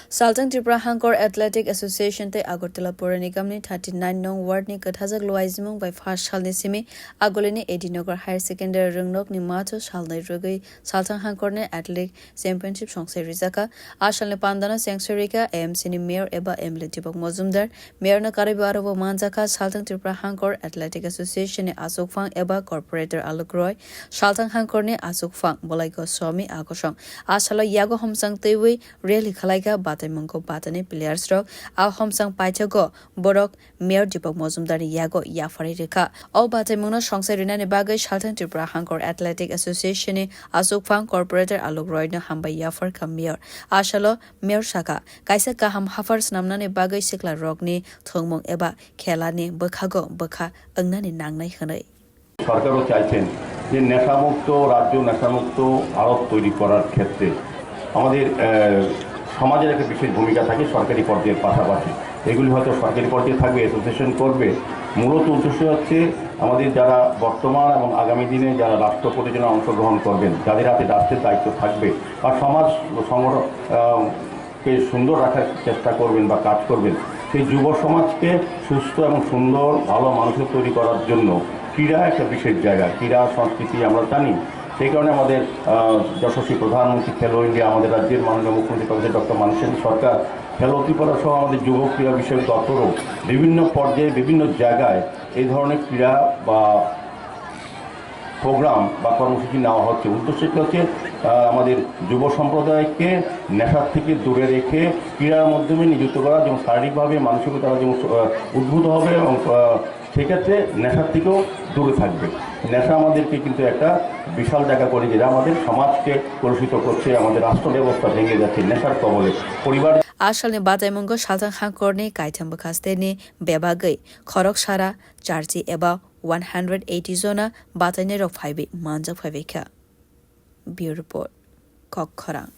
Saltang Tripura Hangkor Athletic Association te Agartala Pura Nigam ni 39 nong ward ni Kathazak Loaizimung by Fash Shal ni Simi Agolini Edinogar Higher Secondary Rungnok ni Mato Shal ni Rugi Saltang Hangkor ni Athletic Championship songsai rijaka Ashal ni Pandana Sanctuarika AMC ni Mayor Eba Emily Tibok Mozumdar Mayor na Karibaro Manzaka Saltang Tripura Hangkor Athletic Association ni Asok Fang Eba Corporator Alok Roy Saltang Hangkor ni Asok Fang Bolai Goswami Akosong Ashalo Yago Homsang Tewi Really Khalaika Batai Mongko Batani Players Rock Al Homsang Paichago Borok Mayor Dipok Mozumdar Yago Yafari Rika All Batai Mungno Songsai Rina ni Bagay Saltang Tripura Hangkor Athletic Association ni Asok Fang Corporator Alok Roy no Hamba Yafar Kam Mayor Ashalo Mayor Shaka Kaisa Kaham Hafar Snamna ni Bagay Sikla Rock ni Thongmong Eba Khela ni Bokhago Bokha Angna ni Nangnai Khanai সরকারও চাইছেন যে নেশামুক্ত রাজ্য নেশামুক্ত ভারত তৈরি করার ক্ষেত্রে আমাদের সমাজের একটা বিশেষ ভূমিকা থাকে সরকারি পর্যায়ের পাশাপাশি এগুলি হয়তো সরকারি পর্যায়ে থাকবে অ্যাসোসিয়েশন করবে মূলত উদ্দেশ্য হচ্ছে আমাদের যারা বর্তমান এবং আগামী দিনে যারা রাষ্ট্র পরিচালনায় অংশগ্রহণ করবেন যাদের হাতে রাষ্ট্রের দায়িত্ব থাকবে বা সমাজ সংগঠনকে সুন্দর রাখার চেষ্টা করবেন বা কাজ করবেন সেই যুব সমাজকে সুস্থ এবং সুন্দর ভালো মানুষের তৈরি করার জন্য ক্রীড়া একটা বিশেষ জায়গা ক্রীড়া সংস্কৃতি আমরা জানি সেই কারণে আমাদের যশস্বী প্রধানমন্ত্রী খেলো ইন্ডিয়া আমাদের রাজ্যের মাননীয় মুখ্যমন্ত্রী প্রফেসর ডক্টর মানসেন সরকার খেলো ত্রিপুরা সহ আমাদের যুব ক্রীড়া বিষয়ক দপ্তরও বিভিন্ন পর্যায়ে বিভিন্ন জায়গায় এই ধরনের ক্রীড়া বা প্রোগ্রাম বা কর্মসূচি নেওয়া হচ্ছে উদ্দেশ্য হচ্ছে আমাদের যুব সম্প্রদায়কে নেশার থেকে দূরে রেখে ক্রীড়ার মাধ্যমে নিযুক্ত করা যেমন শারীরিকভাবে মানসিকভাবে তারা যেমন উদ্ভূত হবে এবং সেক্ষেত্রে নেশার থেকেও দূরে থাকবে নেশা আমাদেরকে কিন্তু একটা বিশাল জায়গা করে যেটা আমাদের সমাজকে কলুষিত করছে আমাদের রাষ্ট্র ব্যবস্থা ভেঙে যাচ্ছে নেশার কবলে পরিবার Ashalni Batai Mungo Saltang Hangkor ni Kaitam Bakaste ni Bebagai Khorok Shara Charji Eba 180 zona Batai ni Rok 5 Manjak 5 Bureau Report Kok Khorang